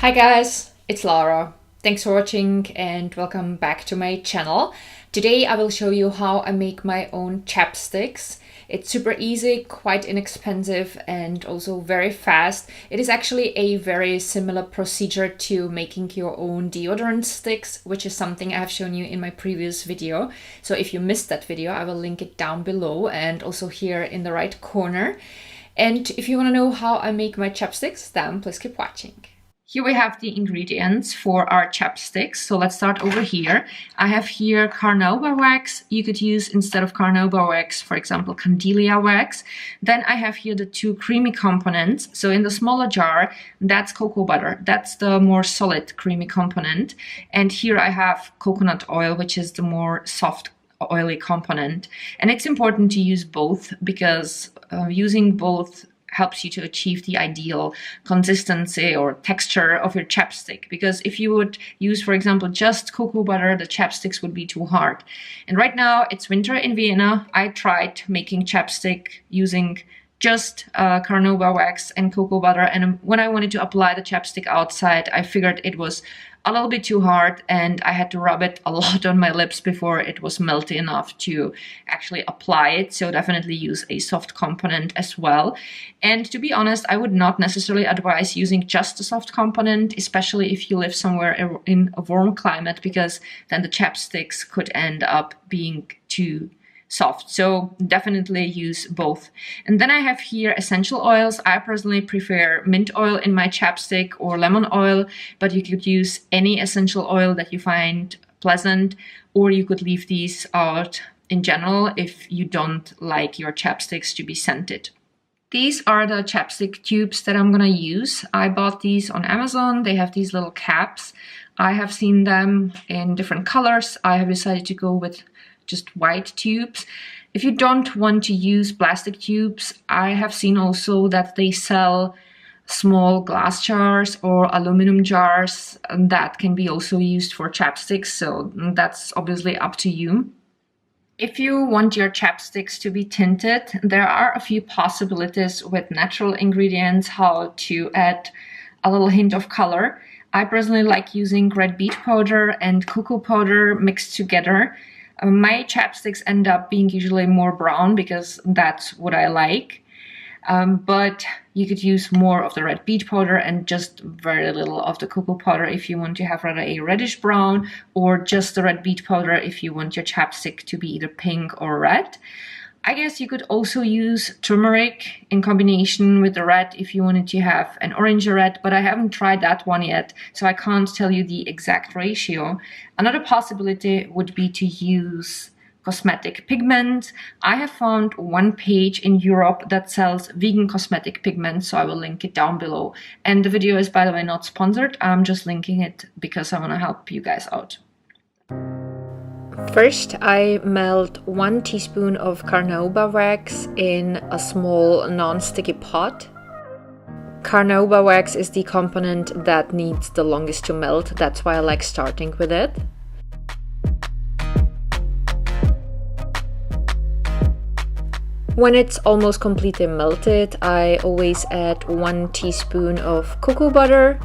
Hi guys, it's Laura. Thanks for watching and welcome back to my channel. Today I will show you how I make my own chapsticks. It's super easy, quite inexpensive and also very fast. It is actually a very similar procedure to making your own deodorant sticks, which is something I have shown you in my previous video. So if you missed that video, I will link it down below and also here in the right corner. And if you want to know how I make my chapsticks, then please keep watching. Here we have the ingredients for our chapsticks. So let's start over here. I have here Carnauba wax. You could use, instead of Carnauba wax, for example, Candelilla wax. Then I have here the two creamy components. So in the smaller jar, that's cocoa butter. That's the more solid creamy component. And here I have coconut oil, which is the more soft oily component. And it's important to use both because using both helps you to achieve the ideal consistency or texture of your chapstick. Because if you would use, for example, just cocoa butter, the chapsticks would be too hard. And right now it's winter in Vienna. I tried making chapstick using just Carnauba wax and cocoa butter. And when I wanted to apply the chapstick outside, I figured it was a little bit too hard and I had to rub it a lot on my lips before it was melty enough to actually apply it. So definitely use a soft component as well. And to be honest, I would not necessarily advise using just a soft component, especially if you live somewhere in a warm climate, because then the chapsticks could end up being too soft. So definitely use both. And then I have here essential oils. I personally prefer mint oil in my chapstick or lemon oil, but you could use any essential oil that you find pleasant, or you could leave these out in general if you don't like your chapsticks to be scented. These are the chapstick tubes that I'm gonna use. I bought these on Amazon. They have these little caps. I have seen them in different colors. I have decided to go with just white tubes. If you don't want to use plastic tubes, I have seen also that they sell small glass jars or aluminum jars that can be also used for chapsticks, so that's obviously up to you. If you want your chapsticks to be tinted, there are a few possibilities with natural ingredients how to add a little hint of color. I personally like using red beet powder and cocoa powder mixed together. My chapsticks end up being usually more brown because that's what I like. But you could use more of the red beet powder and just very little of the cocoa powder if you want to have rather a reddish brown, or just the red beet powder if you want your chapstick to be either pink or red. I guess you could also use turmeric in combination with the red if you wanted to have an orange red, but I haven't tried that one yet, so I can't tell you the exact ratio. Another possibility would be to use cosmetic pigments. I have found one page in Europe that sells vegan cosmetic pigments, so I will link it down below. And the video is, by the way, not sponsored. I'm just linking it because I want to help you guys out. First, I melt 1 teaspoon of Carnauba wax in a small non-sticky pot. Carnauba wax is the component that needs the longest to melt, that's why I like starting with it. When it's almost completely melted, I always add 1 teaspoon of cocoa butter.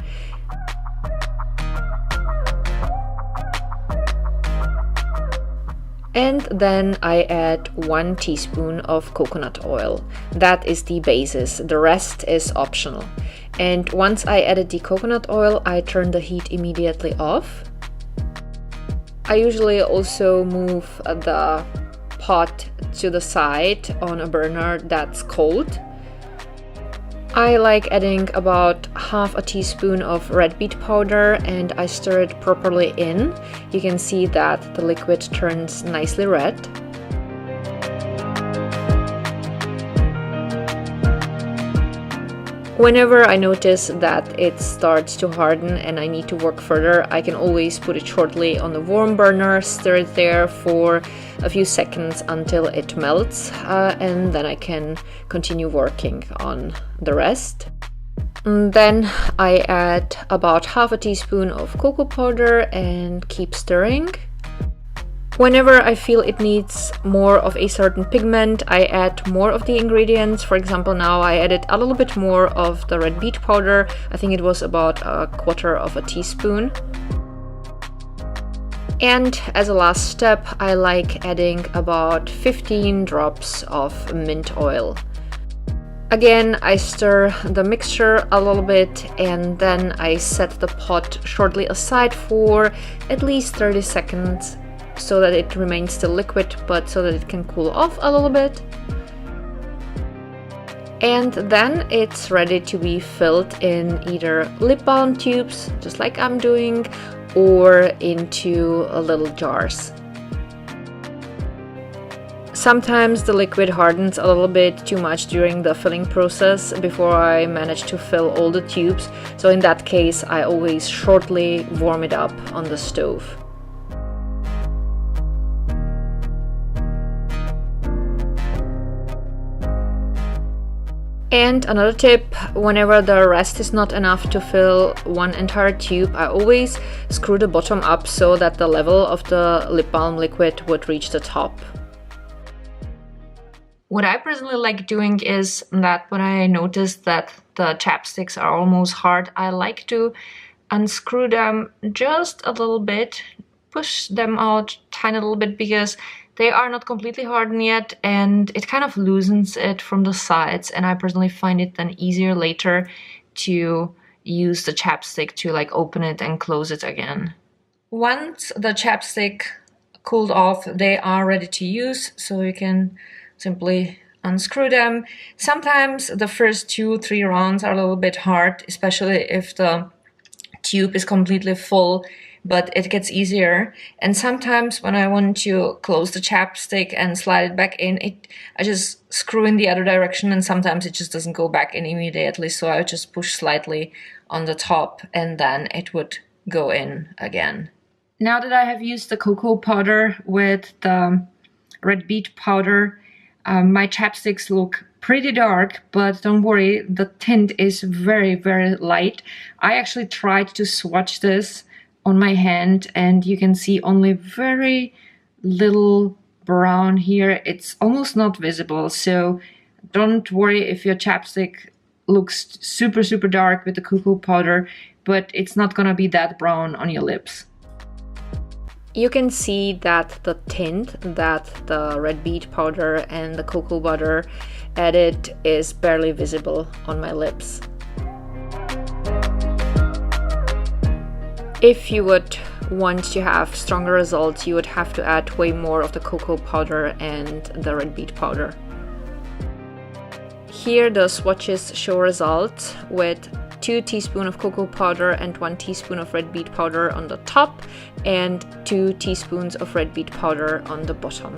And then I add 1 teaspoon of coconut oil. That is the basis, the rest is optional. And once I added the coconut oil, I turn the heat immediately off. I usually also move the pot to the side on a burner that's cold. I like adding about half a teaspoon of red beet powder and I stir it properly in. You can see that the liquid turns nicely red. Whenever I notice that it starts to harden and I need to work further, I can always put it shortly on the warm burner, stir it there for a few seconds until it melts, and then I can continue working on the rest. And then I add about half a teaspoon of cocoa powder and keep stirring. Whenever I feel it needs more of a certain pigment, I add more of the ingredients. For example, now I added a little bit more of the red beet powder. I think it was about a quarter of a teaspoon. And as a last step, I like adding about 15 drops of mint oil. Again, I stir the mixture a little bit and then I set the pot shortly aside for at least 30 seconds so that it remains still liquid, but so that it can cool off a little bit. And then it's ready to be filled in either lip balm tubes, just like I'm doing, or into little jars. Sometimes the liquid hardens a little bit too much during the filling process before I manage to fill all the tubes, so in that case I always shortly warm it up on the stove. And another tip, whenever the rest is not enough to fill one entire tube, I always screw the bottom up so that the level of the lip balm liquid would reach the top. What I personally like doing is that when I notice that the chapsticks are almost hard, I like to unscrew them just a little bit, push them out a tiny little bit, because they are not completely hardened yet and it kind of loosens it from the sides, and I personally find it then easier later to use the chapstick to like open it and close it again. Once the chapstick cooled off, they are ready to use, so you can simply unscrew them. Sometimes the first 2-3 rounds are a little bit hard, especially if the tube is completely full, but it gets easier. And sometimes when I want to close the chapstick and slide it back in, I just screw in the other direction, and sometimes it just doesn't go back in immediately, so I just push slightly on the top and then it would go in again. Now that I have used the cocoa powder with the red beet powder, my chapsticks look pretty dark, but don't worry, the tint is very, very light. I actually tried to swatch this on my hand and you can see only very little brown here. It's almost not visible, so don't worry if your chapstick looks super, super dark with the cocoa powder, but it's not gonna be that brown on your lips. You can see that the tint that the red beet powder and the cocoa butter added is barely visible on my lips. If you would want to have stronger results, you would have to add way more of the cocoa powder and the red beet powder. Here the swatches show results with 2 teaspoons of cocoa powder and 1 teaspoon of red beet powder on the top and 2 teaspoons of red beet powder on the bottom.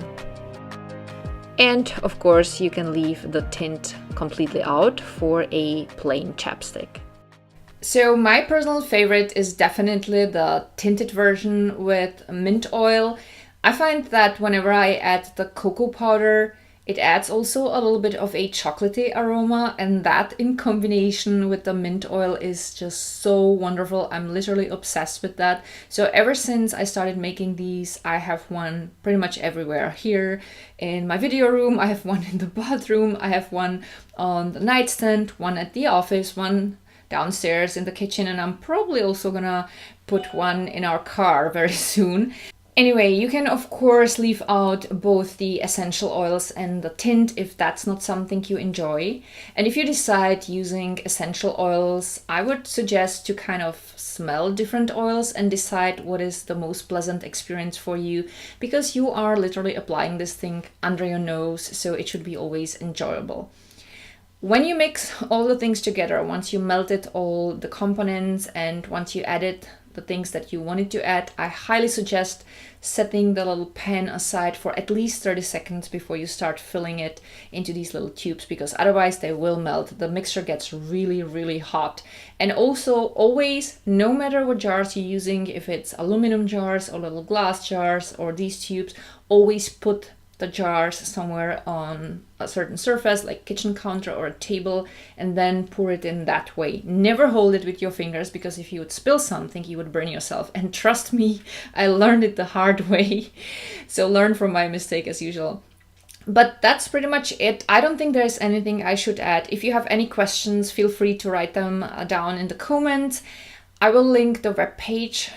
And of course you can leave the tint completely out for a plain chapstick. So my personal favorite is definitely the tinted version with mint oil. I find that whenever I add the cocoa powder, it adds also a little bit of a chocolatey aroma, and that in combination with the mint oil is just so wonderful. I'm literally obsessed with that. So ever since I started making these, I have one pretty much everywhere. Here in my video room, I have one in the bathroom, I have one on the nightstand, one at the office, one downstairs in the kitchen, and I'm probably also gonna put one in our car very soon. Anyway, you can of course leave out both the essential oils and the tint if that's not something you enjoy. And if you decide using essential oils, I would suggest to kind of smell different oils and decide what is the most pleasant experience for you, because you are literally applying this thing under your nose, so it should be always enjoyable. When you mix all the things together, once you melted all the components and once you added the things that you wanted to add, I highly suggest setting the little pan aside for at least 30 seconds before you start filling it into these little tubes, because otherwise they will melt. The mixture gets really, really hot. And also always, no matter what jars you're using, if it's aluminum jars or little glass jars or these tubes, always put the jars somewhere on a certain surface like kitchen counter or a table, and then pour it in that way. Never hold it with your fingers, because if you would spill something you would burn yourself, and trust me, I learned it the hard way. So learn from my mistake as usual. But that's pretty much it. I don't think there's anything I should add. If you have any questions, feel free to write them down in the comments. I will link the webpage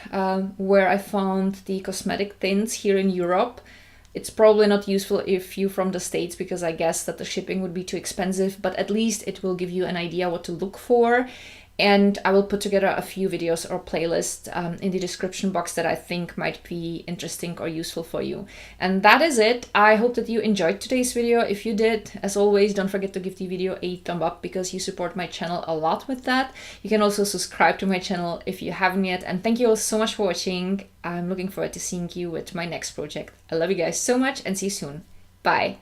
where I found the cosmetic tints here in Europe. It's probably not useful if you're from the States, because I guess that the shipping would be too expensive, but at least it will give you an idea what to look for. And I will put together a few videos or playlists in the description box that I think might be interesting or useful for you. And that is it. I hope that you enjoyed today's video. If you did, as always, don't forget to give the video a thumb up, because you support my channel a lot with that. You can also subscribe to my channel if you haven't yet. And thank you all so much for watching. I'm looking forward to seeing you with my next project. I love you guys so much, and see you soon. Bye.